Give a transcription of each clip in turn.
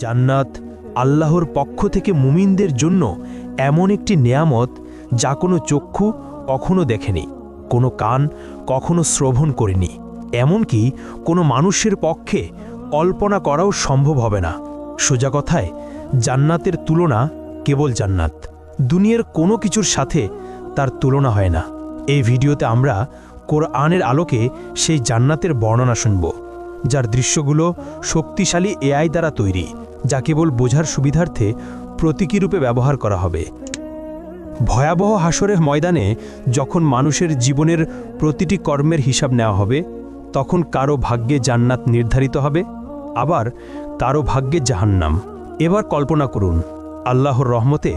জান্নাত আল্লাহর পক্ষ থেকে মুমিনদের জন্য এমন একটি নেয়ামত যা কোনো চক্ষু কখনো দেখেনি, কোনো কান কখনো শ্রবণ করেনি, এমনকি কোনো মানুষের পক্ষে কল্পনা করাও সম্ভব হবে না। সোজা কথায় জান্নাতের তুলনা কেবল জান্নাত, দুনিয়ার কোনো কিছুর সাথে তার তুলনা হয় না। এই ভিডিওতে আমরা কোরআনের আলোকে সেই জান্নাতের বর্ণনা শুনব, যার দৃশ্যগুলো শক্তিশালী এআই দ্বারা তৈরি, যা কেবল বোঝার সুবিধার্থে প্রতীকী রূপে ব্যবহার করা হবে। ভয়াবহ হাসরের ময়দানে যখন মানুষের জীবনের প্রতিটি কর্মের হিসাব নেওয়া হবে, তখন কারো ভাগ্যে জান্নাত নির্ধারিত হবে, আবার কারো ভাগ্যে জাহান্নাম। এবার কল্পনা করুন, আল্লাহর রহমতে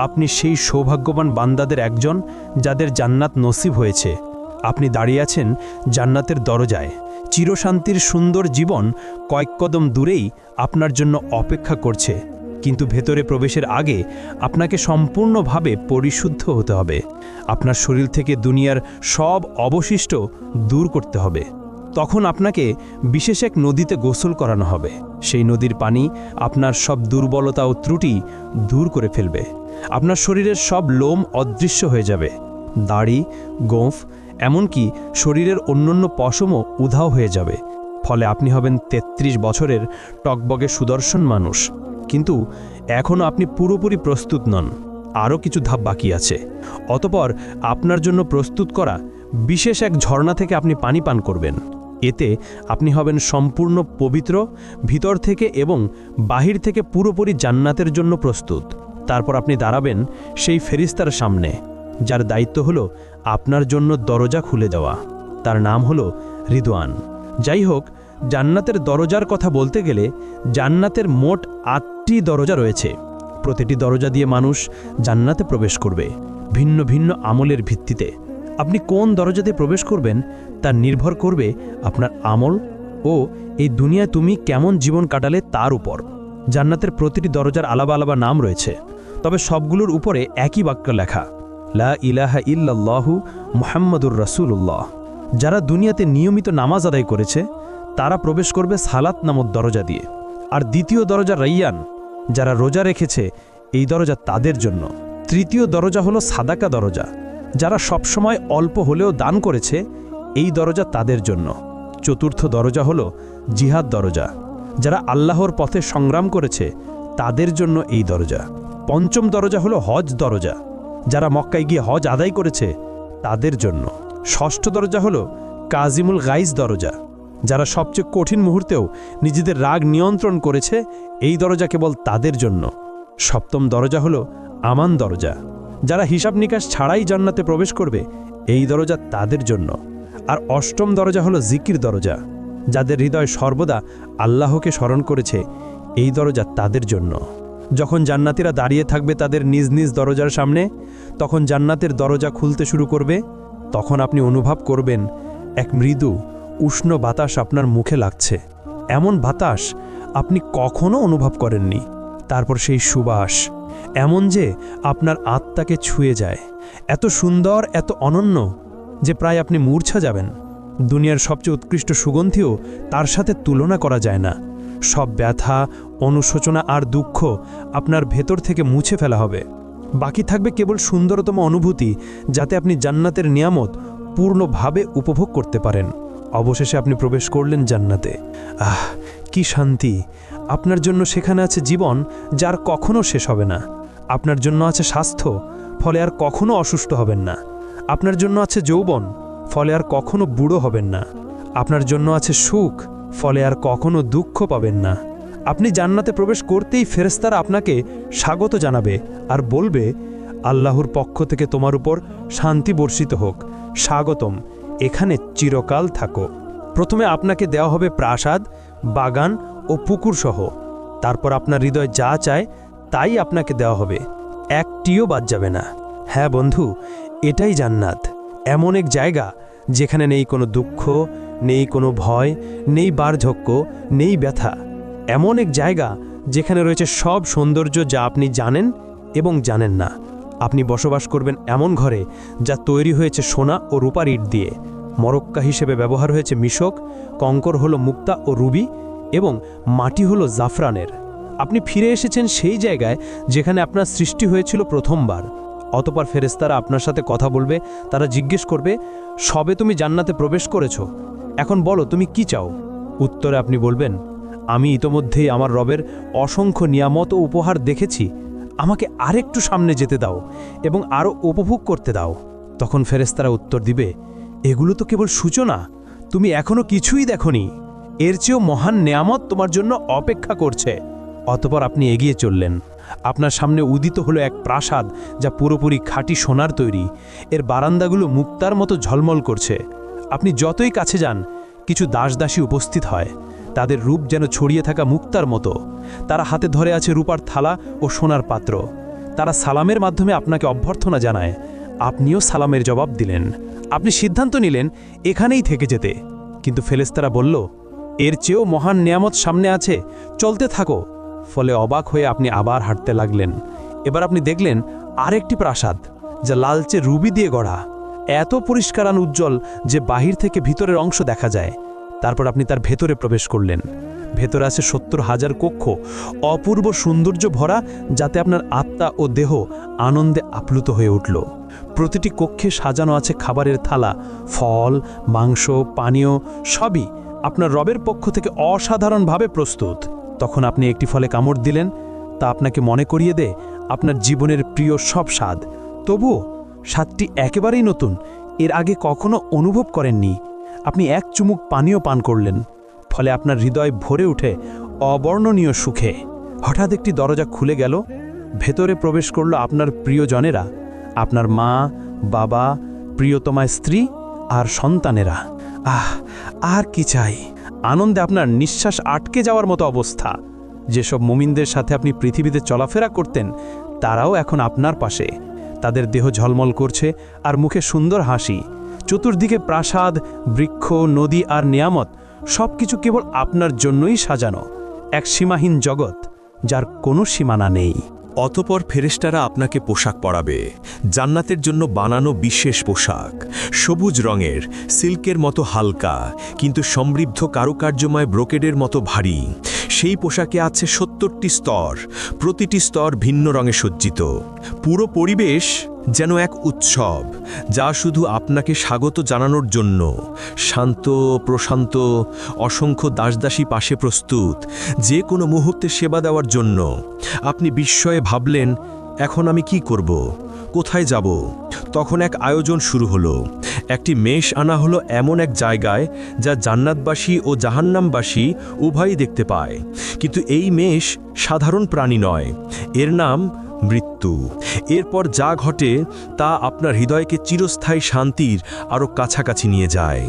আপনি সেই সৌভাগ্যবান বান্দাদের একজন যাদের জান্নাত নসিব হয়েছে। আপনি দাঁড়িয়ে আছেন জান্নাতের দরজায়। চিরশান্তির সুন্দর জীবন কয়েক কদম দূরেই আপনার জন্য অপেক্ষা করছে, কিন্তু ভেতরে প্রবেশের আগে আপনাকে সম্পূর্ণভাবে পরিশুদ্ধ হতে হবে। আপনার শরীর থেকে দুনিয়ার সব অবশিষ্ট দূর করতে হবে। তখন আপনাকে বিশেষ এক নদীতে গোসল করানো হবে। সেই নদীর পানি আপনার সব দুর্বলতা ও ত্রুটি দূর করে ফেলবে। আপনার শরীরের সব লোম অদৃশ্য হয়ে যাবে, দাড়ি, গোঁফ, এমনকি শরীরের অন্যান্য পশমও উধাও হয়ে যাবে। ফলে আপনি হবেন ৩৩ বছরের টকবগে সুদর্শন মানুষ। কিন্তু এখনও আপনি পুরোপুরি প্রস্তুত নন, আরও কিছু ধাপ বাকি আছে। অতঃপর আপনার জন্য প্রস্তুত করা বিশেষ এক ঝর্ণা থেকে আপনি পানি পান করবেন। এতে আপনি হবেন সম্পূর্ণ পবিত্র, ভিতর থেকে এবং বাহির থেকে পুরোপুরি জান্নাতের জন্য প্রস্তুত। তারপর আপনি দাঁড়াবেন সেই ফেরেশতার সামনে, যার দায়িত্ব হলো আপনার জন্য দরজা খুলে দেওয়া। তার নাম হলো রিদওয়ান। যাই হোক, জান্নাতের দরজার কথা বলতে গেলে জান্নাতের মোট ৮টি দরজা রয়েছে। প্রতিটি দরজা দিয়ে মানুষ জান্নাতে প্রবেশ করবে ভিন্ন ভিন্ন আমলের ভিত্তিতে। আপনি কোন দরজাতে প্রবেশ করবেন তা নির্ভর করবে আপনার আমল ও এই দুনিয়ায় তুমি কেমন জীবন কাটালে তার উপর। জান্নাতের প্রতিটি দরজার আলাদা আলাদা নাম রয়েছে, তবে সবগুলোর উপরে একই বাক্য লেখা, লা ইলাহা ইল্লাল্লাহু মুহাম্মাদুর রাসূলুল্লাহ। যারা দুনিয়াতে নিয়মিত নামাজ আদায় করেছে তারা প্রবেশ করবে সালাত নামক দরজা দিয়ে। আর দ্বিতীয় দরজা রাইয়ান, যারা রোজা রেখেছে এই দরজা তাদের জন্য। তৃতীয় দরজা হলো সাদাকা দরজা, যারা সবসময় অল্প হলেও দান করেছে এই দরজা তাদের জন্য। চতুর্থ দরজা হলো জিহাদ দরজা, যারা আল্লাহর পথে সংগ্রাম করেছে তাদের জন্য এই দরজা। পঞ্চম দরজা হলো হজ দরজা, যারা মক্কায় গিয়ে হজ আদায় করেছে তাদের জন্য। ষষ্ঠ দরজা হলো কাজিমুল গাইজ দরজা, যারা সবচেয়ে কঠিন মুহূর্তেও নিজেদের রাগ নিয়ন্ত্রণ করেছে এই দরজা কেবল তাদের জন্য। সপ্তম দরজা হলো আমান দরজা, যারা হিসাব নিকাশ ছাড়াই জান্নাতে প্রবেশ করবে এই দরজা তাদের জন্য। আর অষ্টম দরজা হলো জিকির দরজা, যাদের হৃদয় সর্বদা আল্লাহকে স্মরণ করেছে এই দরজা তাদের জন্য। যখন জান্নাতীরা দাঁড়িয়ে থাকবে তাদের নিজ নিজ দরজার সামনে, তখন জান্নাতের দরজা খুলতে শুরু করবে। তখন আপনি অনুভব করবেন এক মৃদু উষ্ণ বাতাস আপনার মুখে লাগছে, এমন বাতাস আপনি কখনো অনুভব করেননি। তারপর সেই সুবাস এমন যে আপনার আত্মাকে ছুঁয়ে যায়, এত সুন্দর, এত অনন্য যে প্রায় আপনি মূর্ছা যাবেন। দুনিয়ার সবচেয়ে উৎকৃষ্ট সুগন্ধিও তার সাথে তুলনা করা যায় না। সব ব্যথা, অনুশোচনা আর দুঃখ আপনার ভেতর থেকে মুছে ফেলা হবে। বাকি থাকবে কেবল সুন্দরতম অনুভূতি, যাতে আপনি জান্নাতের নিয়ামত পূর্ণভাবে উপভোগ করতে পারেন। অবশেষে আপনি প্রবেশ করলেন জান্নাতে। আহ, কি শান্তি! আপনার জন্য সেখানে আছে জীবন, যার কখনো শেষ হবে না। আপনার জন্য আছে স্বাস্থ্য, ফলে আর কখনো অসুস্থ হবেন না। আপনার জন্য আছে যৌবন, ফলে আর কখনো বুড়ো হবেন না। আপনার জন্য আছে সুখ, ফলে আর কখনো দুঃখ পাবেন না। আপনি জান্নাতে প্রবেশ করতেই ফেরেশতারা আপনাকে স্বাগত জানাবে আর বলবে, আল্লাহর পক্ষ থেকে তোমার উপর শান্তি বর্ষিত হোক, স্বাগতম, এখানে চিরকাল থাকো। প্রথমে আপনাকে দেওয়া হবে প্রাসাদ, বাগান ও পুকুর সহ। তারপর আপনার হৃদয় যা চায় তাই আপনাকে দেওয়া হবে, একটিও বাদ যাবে না। হ্যাঁ বন্ধু, এটাই জান্নাত, এমন এক জায়গা যেখানে নেই কোনো দুঃখ, নেই কোনো ভয়, নেই বার্ধক্য, নেই ব্যথা। এমন এক জায়গা যেখানে রয়েছে সব সৌন্দর্য যা আপনি জানেন এবং জানেন না। আপনি বসবাস করবেন এমন ঘরে যা তৈরি হয়েছে সোনা ও রূপার ইট দিয়ে। মরক্কা হিসেবে ব্যবহার হয়েছে মিশক, কঙ্কর হলো মুক্তা ও রুবি এবং মাটি হলো জাফরানের। আপনি ফিরে এসেছেন সেই জায়গায় যেখানে আপনার সৃষ্টি হয়েছিল প্রথমবার। অতঃপর ফেরেশতারা আপনার সাথে কথা বলবে, তারা জিজ্ঞেস করবে, সবে তুমি জান্নাতে প্রবেশ করেছো, এখন বলো তুমি কি চাও? উত্তরে আপনি বলবেন, আমি ইতোমধ্যেই আমার রবের অসংখ্য নিয়ামত ও উপহার দেখেছি, আমাকে আরেকটু সামনে যেতে দাও এবং আরও উপভোগ করতে দাও। তখন ফেরেশতারা উত্তর দিবে, এগুলো তো কেবল সূচনা, তুমি এখনো কিছুই দেখোনি, এর চেয়েও মহান নেয়ামত তোমার জন্য অপেক্ষা করছে। অতঃপর আপনি এগিয়ে চললেন। আপনার সামনে উদিত হলো এক প্রাসাদ, যা পুরোপুরি খাঁটি সোনার তৈরি। এর বারান্দাগুলো মুক্তার মতো ঝলমল করছে। আপনি যতই কাছে যান, কিছু দাসদাসী উপস্থিত হয়। তাদের রূপ যেন ছড়িয়ে থাকা মুক্তার মতো। তারা হাতে ধরে আছে রূপার থালা ও সোনার পাত্র। তারা সালামের মাধ্যমে আপনাকে অভ্যর্থনা জানায়। আপনিও সালামের জবাব দিলেন। আপনি সিদ্ধান্ত নিলেন এখানেই থেকে যেতে, কিন্তু ফেরেশতারা বলল, এর চেয়েও মহান নেয়ামত সামনে আছে, চলতে থাকো। ফলে অবাক হয়ে আপনি আবার হাঁটতে লাগলেন। এবার আপনি দেখলেন আরেকটি প্রাসাদ, যা লালচে রুবি দিয়ে গড়া, এত পরিষ্কার আর উজ্জ্বল যে বাহির থেকে ভিতরের অংশ দেখা যায়। তারপর আপনি তার ভেতরে প্রবেশ করলেন। ভেতরে আছে ৭০,০০০ কক্ষ, অপূর্ব সৌন্দর্য ভরা, যাতে আপনার আত্মা ও দেহ আনন্দে আপ্লুত হয়ে উঠল। প্রতিটি কক্ষে সাজানো আছে খাবারের থালা, ফল, মাংস, পানীয়, সবই আপনার রবের পক্ষ থেকে অসাধারণভাবে প্রস্তুত। তখন আপনি একটি ফলে কামড় দিলেন, তা আপনাকে মনে করিয়ে দেয় আপনার জীবনের প্রিয় সব স্বাদ। তবুও স্বাদটি একেবারেই নতুন, এর আগে কখনো অনুভব করেননি। আপনি এক চুমুক পানীয় পান করলেন, ফলে আপনার হৃদয় ভরে ওঠে অবর্ণনীয় সুখে। হঠাৎ একটি দরজা খুলে গেল। ভেতরে প্রবেশ করল আপনার প্রিয়জনেরা, আপনার মা, বাবা, প্রিয়তমা স্ত্রী আর সন্তানেরা। আর কি চাই? আনন্দে আপনার নিঃশ্বাস আটকে যাওয়ার মতো অবস্থা। যেসব মুমিনদের সাথে আপনি পৃথিবীতে চলাফেরা করতেন, তারাও এখন আপনার পাশে। তাদের দেহ ঝলমল করছে আর মুখে সুন্দর হাসি। চতুর্দিকে প্রাসাদ, বৃক্ষ, নদী আর নিয়ামত, সব কিছু কেবল আপনার জন্যই সাজানো। এক সীমাহীন জগৎ, যার কোনো সীমানা নেই। অতপর ফেরেশতারা আপনাকে পোশাক পরাবে, জান্নাতের জন্য বানানো বিশেষ পোশাক, সবুজ রঙের, সিল্কের মতো হালকা কিন্তু সমৃদ্ধ কারুকার্যময় ব্রোকেডের মতো ভারী। সেই পোশাকে আছে ৭০টি স্তর, প্রতিটি স্তর ভিন্ন রঙে সজ্জিত। পুরো পরিবেশ যেন এক উৎসব, যা শুধু আপনাকে স্বাগত জানানোর জন্য। শান্ত, প্রশান্ত, অসংখ্য দাসদাসী পাশে প্রস্তুত, যে কোনো মুহূর্তে সেবা দেওয়ার জন্য। আপনি বিস্ময়ে ভাবলেন, এখন আমি কি করব, কোথায় যাব? তখন এক আয়োজন শুরু হলো। একটি মেষ আনা হলো এমন এক জায়গায়, যা জান্নাতবাসী ও জাহান্নামবাসী উভয়ই দেখতে পায়। কিন্তু এই মেষ সাধারণ প্রাণী নয়, এর নাম মৃত্যু। এরপর যা ঘটে তা আপনার হৃদয়কে চিরস্থায়ী শান্তির আরও কাছাকাছি নিয়ে যায়।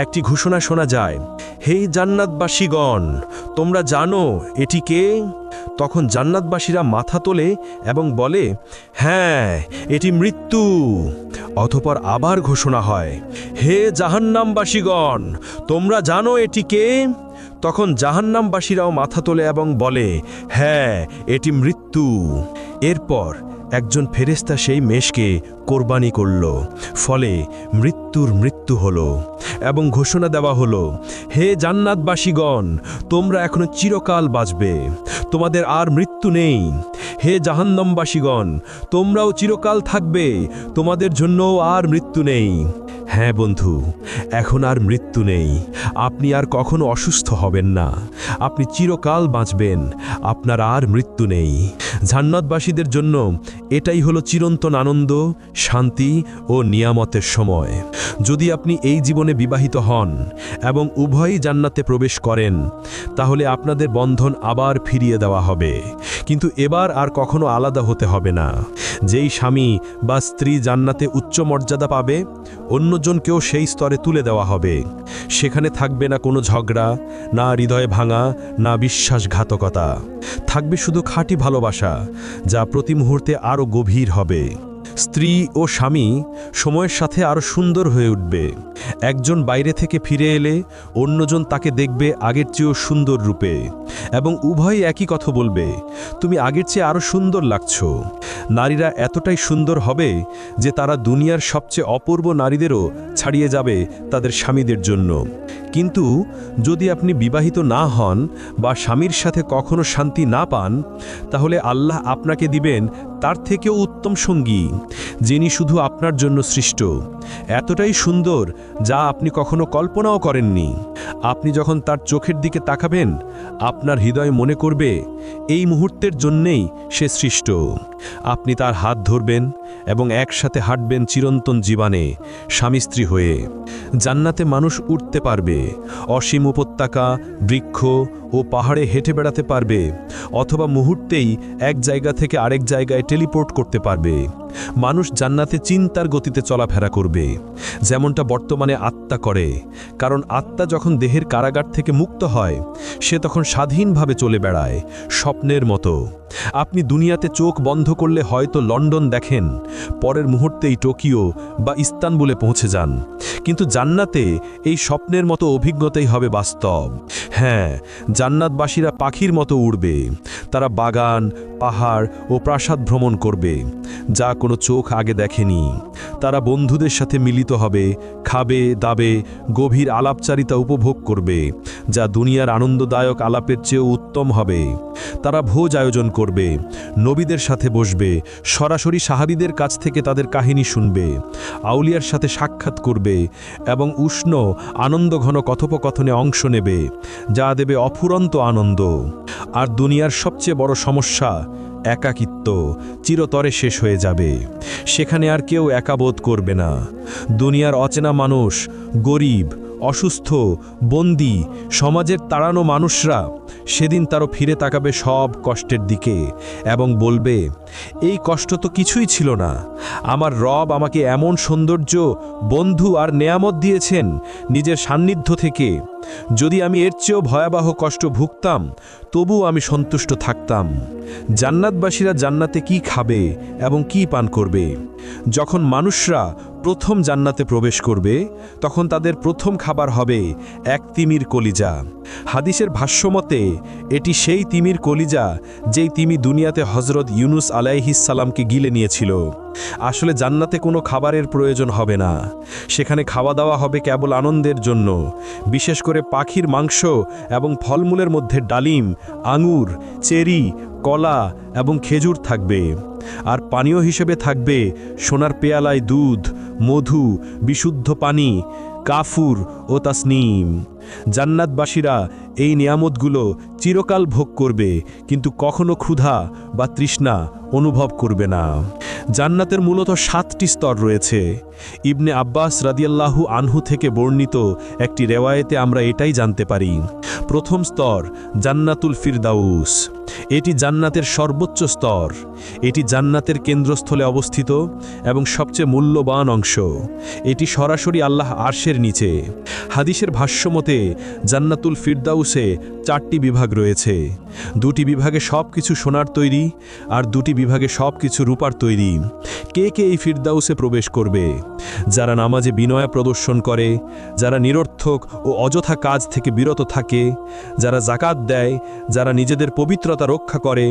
একটি ঘোষণা শোনা যায়, হে জান্নাতবাসীগণ, তোমরা জানো এটি কে? তখন জান্নাতবাসীরা মাথা তোলে এবং বলে, হ্যাঁ, এটি মৃত্যু। অতঃপর আবার ঘোষণা হয়, হে জাহান্নামবাসীগণ, তোমরা জানো এটি কে? তখন জাহান্নামবাসীরাও মাথা তোলে এবং বলে, হ্যাঁ, এটি মৃত্যু। এরপর একজন ফেরেশতা সেই মেষকে কোরবানি করল, ফলে মৃত্যুর মৃত্যু হলো এবং ঘোষণা দেওয়া হলো, হে জান্নাতবাসীগণ, তোমরা এখনো চিরকাল বাঁচবে, তোমাদের আর মৃত্যু নেই। হে জাহান্নামবাসীগণ, তোমরাও চিরকাল থাকবে, তোমাদের জন্যও আর মৃত্যু নেই। হ্যাঁ বন্ধু, এখন আর মৃত্যু নেই। আপনি আর কখনো অসুস্থ হবেন না, আপনি চিরকাল বাঁচবেন, আপনার আর মৃত্যু নেই। জান্নাতবাসীদের জন্য এটাই হলো চিরন্তন আনন্দ, শান্তি ও নিয়ামতের সময়। যদি আপনি এই জীবনে বিবাহিত হন এবং উভয়ই জান্নাতে প্রবেশ করেন, তাহলে আপনাদের বন্ধন আবার ফিরিয়ে দেওয়া হবে, কিন্তু এবার আর কখনো আলাদা হতে হবে না। যেই স্বামী বা স্ত্রী জান্নাতে উচ্চ মর্যাদা পাবে, অন্যজনকেও সেই স্তরে তুলে দেওয়া হবে। সেখানে থাকবে না কোনো ঝগড়া, না হৃদয় ভাঙা, না বিশ্বাসঘাতকতা। থাকবে শুধু খাঁটি ভালোবাসা, যা প্রতি মুহূর্তে আরও গভীর হবে। স্ত্রী ও স্বামী সময়ের সাথে আরও সুন্দর হয়ে উঠবে। একজন বাইরে থেকে ফিরে এলে অন্যজন তাকে দেখবে আগের চেয়েও সুন্দর রূপে। এবং উভয়ই একই কথা বলবে, তুমি আগের চেয়ে আরও সুন্দর লাগছো। নারীরা এতটাই সুন্দর হবে যে তারা দুনিয়ার সবচেয়ে অপূর্ব নারীদেরও ছাড়িয়ে যাবে তাদের স্বামীদের জন্য। কিন্তু যদি আপনি বিবাহিত না হন বা স্বামীর সাথে কখনো শান্তি না পান, তাহলে আল্লাহ আপনাকে দিবেন তার থেকেও উত্তম সঙ্গী, যিনি শুধু আপনার জন্য সৃষ্ট, এতটাই সুন্দর যা আপনি কখনো কল্পনাও করেননি। আপনি যখন তার চোখের দিকে তাকাবেন, আপনার হৃদয় মনে করবে এই মুহূর্তের জন্যেই সে সৃষ্ট। আপনি তার হাত ধরবেন এবং একসাথে হাঁটবেন চিরন্তন জীবনে স্বামী স্ত্রী হয়ে। জান্নাতে মানুষ উঠতে পারবে, অসীম উপত্যকা, বৃক্ষ ও পাহাড়ে হেঁটে বেড়াতে পারবে, অথবা মুহূর্তেই এক জায়গা থেকে আরেক জায়গায় টেলিপোর্ট করতে পারবে। মানুষ জান্নাতে চিন্তার গতিতে চলাফেরা করবে, যেমনটা বর্তমানে আত্মা করে। কারণ আত্মা যখন দেহের কারাগার থেকে মুক্ত হয়, সে তখন স্বাধীনভাবে চলে বেড়ায়, স্বপ্নের মতো। আপনি দুনিয়াতে চোখ বন্ধ করলে হয়তো লন্ডন দেখেন, পরের মুহূর্তেই টোকিও বা ইস্তানবুলে পৌঁছে যান। কিন্তু জান্নাতে এই স্বপ্নের মতো অভিজ্ঞতাই হবে বাস্তব। হ্যাঁ, জান্নাতবাসীরা পাখির মতো উড়বে। তারা বাগান, পাহাড় ও প্রাসাদ ভ্রমণ করবে, যা কোনো চোখ আগে দেখেনি। তারা বন্ধুদের সাথে মিলিত হবে, খাবে দাবে, গভীর আলাপচারিতা উপভোগ করবে, যা দুনিয়ার আনন্দদায়ক আলাপের চেয়েও উত্তম হবে। তারা ভোজ আয়োজন করবে, নবীদের সাথে বসবে, সরাসরি সাহাবীদের কাছ থেকে তাদের কাহিনী শুনবে, আউলিয়ার সাথে সাক্ষাৎ করবে এবং উষ্ণ আনন্দঘন কথোপকথনে অংশ নেবে, যা দেবে অফুরন্ত আনন্দ। আর দুনিয়ার সবচেয়ে বড় সমস্যা একাকিত্ব চিরতরে শেষ হয়ে যাবে। সেখানে আর কেউ একা বোধ করবে না। দুনিয়ার অচেনা মানুষ, গরিব, অসুস্থ, বন্দী, সমাজের তাড়ানো মানুষরা সেদিন তারও ফিরে তাকাবে সব কষ্টের দিকে এবং বলবে, এই কষ্ট তো কিছুই ছিল না। আমার রব আমাকে এমন সৌন্দর্য, বন্ধু আর নেয়ামত দিয়েছেন নিজের সান্নিধ্য থেকে। যদি আমি এর চেয়েও ভয়াবহ কষ্ট ভুগতাম, তবু আমি সন্তুষ্ট থাকতাম। জান্নাতবাসীরা জান্নাতে কি খাবে এবং কি পান করবে? যখন মানুষরা প্রথম জান্নাতে প্রবেশ করবে, তখন তাদের প্রথম খাবার হবে এক তিমির কলিজা। হাদিসের ভাষ্যমতে এটি সেই তিমির কলিজা যেই তিমি দুনিয়াতে হজরত ইউনুস আলাইহিস সালামকে গিলে নিয়েছিল। আসলে জান্নাতে কোনো খাবারের প্রয়োজন হবে না। সেখানে খাওয়া দাওয়া হবে কেবল আনন্দের জন্য। বিশেষ করে পাখির মাংস এবং ফলমূলের মধ্যে ডালিম, আঙুর, চেরি, কলা এবং খেজুর থাকবে। আর পানীয় হিসেবে থাকবে সোনার পেয়ালায় দুধ, মধু, বিশুদ্ধ পানি, কাফুর ও তাসনিম। জান্নাতবাসীরা এই নিয়ামতগুলো চিরকাল ভোগ করবে, কিন্তু কখনো ক্ষুধা বা তৃষ্ণা অনুভব করবে না। জান্নাতের মূলত 7টি স্তর রয়েছে। ইবনে আব্বাস রাদিয়াল্লাহু আনহু থেকে বর্ণিত একটি রেওয়ায়েতে আমরা এটাই জানতে পারি। প্রথম স্তর জান্নাতুল ফিরদাউস। এটি জান্নাতের সর্বোচ্চ স্তর। এটি জান্নাতের কেন্দ্রস্থলে অবস্থিত এবং সবচেয়ে মূল্যবান অংশ। এটি সরাসরি আল্লাহ আরশের নিচে। হাদিসের ভাষ্যমতে জান্নাতুল ফিরদাউসে 4টি বিভাগ রয়েছে। 2টি বিভাগে সব কিছু সোনার তৈরি, আর 2টি বিভাগে সব কিছু রূপার তৈরি। কে কে এই ফিরদাউসে প্রবেশ করবে? যারা নামাজে বিনয় প্রদর্শন করে, যারা নিরর্থক ও অযথা কাজ থেকে বিরত থাকে, যারা জাকাত দেয়, যারা নিজেদের পবিত্রতা রক্ষা করে,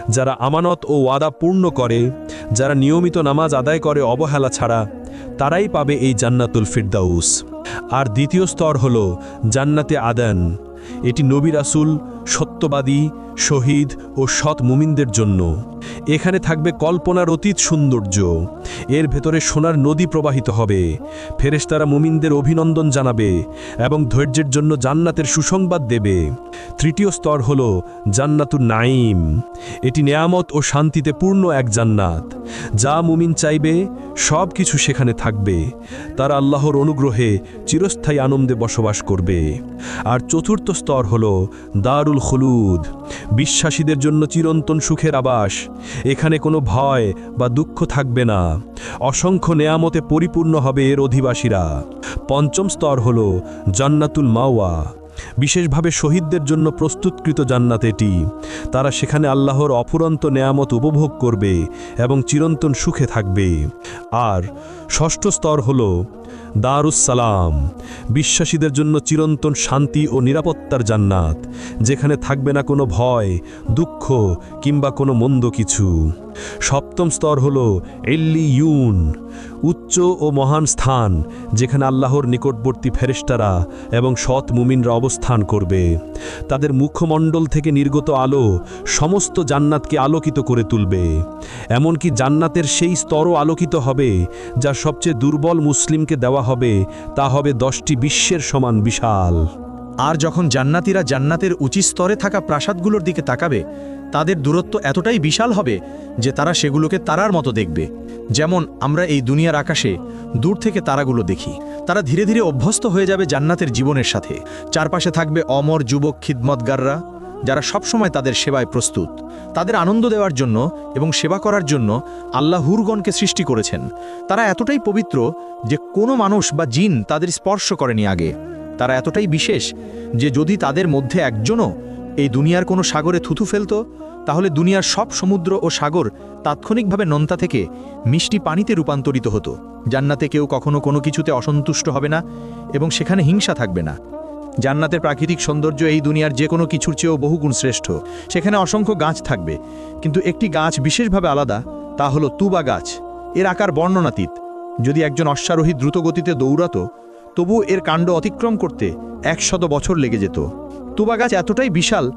যারা আমানত ও ওয়াদা পূর্ণ করে, যারা নিয়মিত নামাজ আদায় করে অবহেলা ছাড়া, তারাই পাবে এই জান্নাতুল ফিরদাউস। আর দ্বিতীয় স্তর হল জান্নাতে আদান। এটি নবী রাসূল, সত্যবাদী, শহীদ ও সৎ মুমিনদের জন্য। এখানে থাকবে কল্পনার অতীত সৌন্দর্য। এর ভেতরে সোনার নদী প্রবাহিত হবে। ফেরেশতারা মুমিনদের অভিনন্দন জানাবে এবং ধৈর্যের জন্য জান্নাতের সুসংবাদ দেবে। তৃতীয় স্তর হল জান্নাতুন নাঈম। এটি নেয়ামত ও শান্তিতে পূর্ণ এক জান্নাত। যা মুমিন চাইবে সব কিছু সেখানে থাকবে। তারা আল্লাহর অনুগ্রহে চিরস্থায়ী আনন্দে বসবাস করবে। আর চতুর্থ স্তর হল দারুল খুলুদ। বিশ্বাসীদের জন্য চিরন্তন সুখের আবাস। এখানে কোনো ভয় বা দুঃখ থাকবে না। অসংখ্য নেয়ামতে পরিপূর্ণ হবে এর অধিবাসীরা। পঞ্চম স্তর হল জান্নাতুল মাওয়া। বিশেষভাবে শহীদদের জন্য প্রস্তুতকৃত জান্নাত এটি। তারা সেখানে আল্লাহর অফুরন্ত নেয়ামত উপভোগ করবে এবং চিরন্তন সুখে থাকবে। আর ষষ্ঠ স্তর হল দারুস-সালাম, বিশ্বাসীদের জন্য চিরন্তন শান্তি ও নিরাপত্তার জান্নাত, যেখানে থাকবে না কোনো ভয়, দুঃখ কিংবা কোনো মন্দ কিছু। সপ্তম স্তর হল ইল্লিয়ুন, উচ্চ ও মহান স্থান, যেখানে আল্লাহর নিকটবর্তী ফেরেশতারা এবং সৎ মুমিনরা অবস্থান করবে। তাদের মুখমণ্ডল থেকে নির্গত আলো সমস্ত জান্নাতকে আলোকিত করে তুলবে। এমনকি জান্নাতের সেই স্তরও আলোকিত হবে যা সবচেয়ে দুর্বল মুসলিমকে দেওয়া হবে, তা হবে 10টি বিশ্বের সমান বিশাল। আর যখন জান্নাতীরা জান্নাতের উঁচু স্তরে থাকা প্রাসাদগুলোর দিকে তাকাবে, তাদের দূরত্ব এতটাই বিশাল হবে যে তারা সেগুলোকে তারার মতো দেখবে, যেমন আমরা এই দুনিয়ার আকাশে দূর থেকে তারাগুলো দেখি। তারা ধীরে ধীরে অভ্যস্ত হয়ে যাবে জান্নাতের জীবনের সাথে। চারপাশে থাকবে অমর যুবক খিদমতগাররা, যারা সবসময় তাদের সেবায় প্রস্তুত। তাদের আনন্দ দেওয়ার জন্য এবং সেবা করার জন্য আল্লাহ হুরগণকে সৃষ্টি করেছেন। তারা এতটাই পবিত্র যে কোনো মানুষ বা জিন তাদের স্পর্শ করেনি আগে। তারা এতটাই বিশেষ যে যদি তাদের মধ্যে একজনও এই দুনিয়ার কোনো সাগরে থুথু ফেলত, তাহলে দুনিয়ার সব সমুদ্র ও সাগর তাৎক্ষণিকভাবে নোনতা থেকে মিষ্টি পানিতে রূপান্তরিত হতো। জান্নাতে কেউ কখনো কোনো কিছুতে অসন্তুষ্ট হবে না এবং সেখানে হিংসা থাকবে না। জান্নাতের প্রাকৃতিক সৌন্দর্য এই দুনিয়ার যে কোনো কিছুর চেয়েও বহুগুণ শ্রেষ্ঠ। সেখানে অসংখ্য গাছ থাকবে, কিন্তু একটি গাছ বিশেষভাবে আলাদা, তা হলো তুবা গাছ। এর আকার বর্ণনাতীত। যদি একজন অশ্বারোহী দ্রুত গতিতে দৌড়াতো, তবু এর কাণ্ড অতিক্রম করতে 100 বছর লেগে যেত। তুবা গাছ এতটাই বিশাল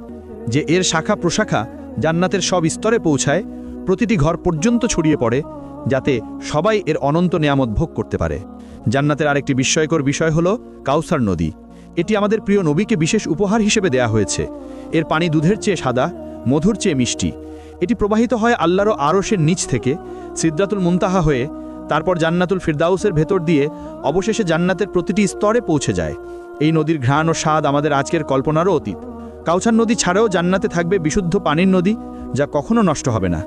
যে এর শাখা প্রশাখা জান্নাতের সব স্তরে পৌঁছায়, প্রতিটি ঘর পর্যন্ত ছড়িয়ে পড়ে, যাতে সবাই এর অনন্ত নেয়ামত ভোগ করতে পারে। জান্নাতের আরেকটি বিস্ময়কর বিষয় হলো কাউসার নদী। এটি আমাদের প্রিয় নবীকে বিশেষ উপহার হিসেবে দেয়া হয়েছে। এর পানি দুধের চেয়ে সাদা, মধুর চেয়ে মিষ্টি। এটি প্রবাহিত হয় আল্লাহর আরশের নিচ থেকে সিদরাতুল মুনতাহা হয়ে, তারপর জান্নাতুল ফিরদাউসের ভেতর দিয়ে অবশেষে জান্নাতের প্রতিটি স্তরে পৌঁছে যায়। এই নদীর ঘ্রাণ ও স্বাদ আমাদের আজকের কল্পনারও অতীত। কাউসার নদী ছাড়াও জান্নাতে থাকবে বিশুদ্ধ পানির নদী, যা কখনো নষ্ট হবে না।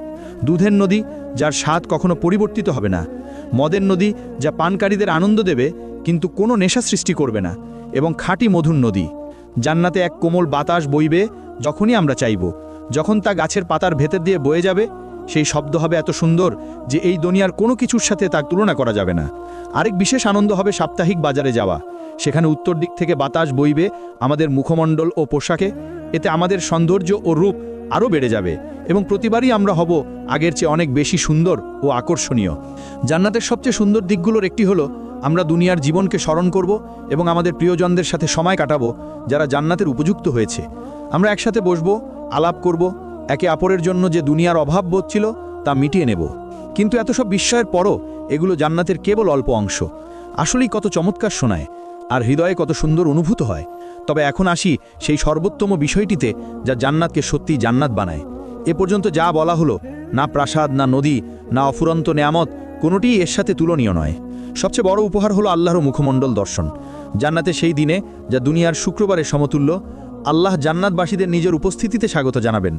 দুধের নদী, যার স্বাদ কখনো পরিবর্তিত হবে না। মদের নদী, যা পানকারীদের আনন্দ দেবে কিন্তু কোনো নেশা সৃষ্টি করবে না। এবং খাঁটি মধুর নদী। জান্নাতে এক কোমল বাতাস বইবে যখনই আমরা চাইব। যখন তা গাছের পাতার ভেতর দিয়ে বয়ে যাবে, সেই শব্দ হবে এত সুন্দর যে এই দুনিয়ার কোনো কিছুর সাথে তার তুলনা করা যাবে না। আরেক বিশেষ আনন্দ হবে সাপ্তাহিক বাজারে যাওয়া। সেখানে উত্তর দিক থেকে বাতাস বইবে আমাদের মুখমণ্ডল ও পোশাকে। এতে আমাদের সৌন্দর্য ও রূপ আরও বেড়ে যাবে এবং প্রতিবারই আমরা হব আগের চেয়ে অনেক বেশি সুন্দর ও আকর্ষণীয়। জান্নাতের সবচেয়ে সুন্দর দিকগুলোর একটি হলো আমরা দুনিয়ার জীবনকে স্মরণ করব এবং আমাদের প্রিয়জনদের সাথে সময় কাটাবো যারা জান্নাতের উপযুক্ত হয়েছে। আমরা একসাথে বসবো, আলাপ করব, একে অপরের জন্য যে দুনিয়ার অভাব বোধ ছিল তা মিটিয়ে নেব। কিন্তু এত সব বিস্ময়ের পরও এগুলো জান্নাতের কেবল অল্প অংশ। আসলেই কত চমৎকার শোনায় আর হৃদয়ে কত সুন্দর অনুভূত হয়। তবে এখন আসি সেই সর্বোত্তম বিষয়টিতে, যা জান্নাতকে সত্যিই জান্নাত বানায়। এ পর্যন্ত যা বলা হলো, না প্রাসাদ, না নদী, না অফুরন্ত নেয়ামত, কোনোটিই এর সাথে তুলনীয় নয়। সবচেয়ে বড় উপহার হলো আল্লাহর মুখমণ্ডল দর্শন। জান্নাতে সেই দিনে, যা দুনিয়ার শুক্রবারের সমতুল্য, আল্লাহ জান্নাতবাসীদের নিজের উপস্থিতিতে স্বাগত জানাবেন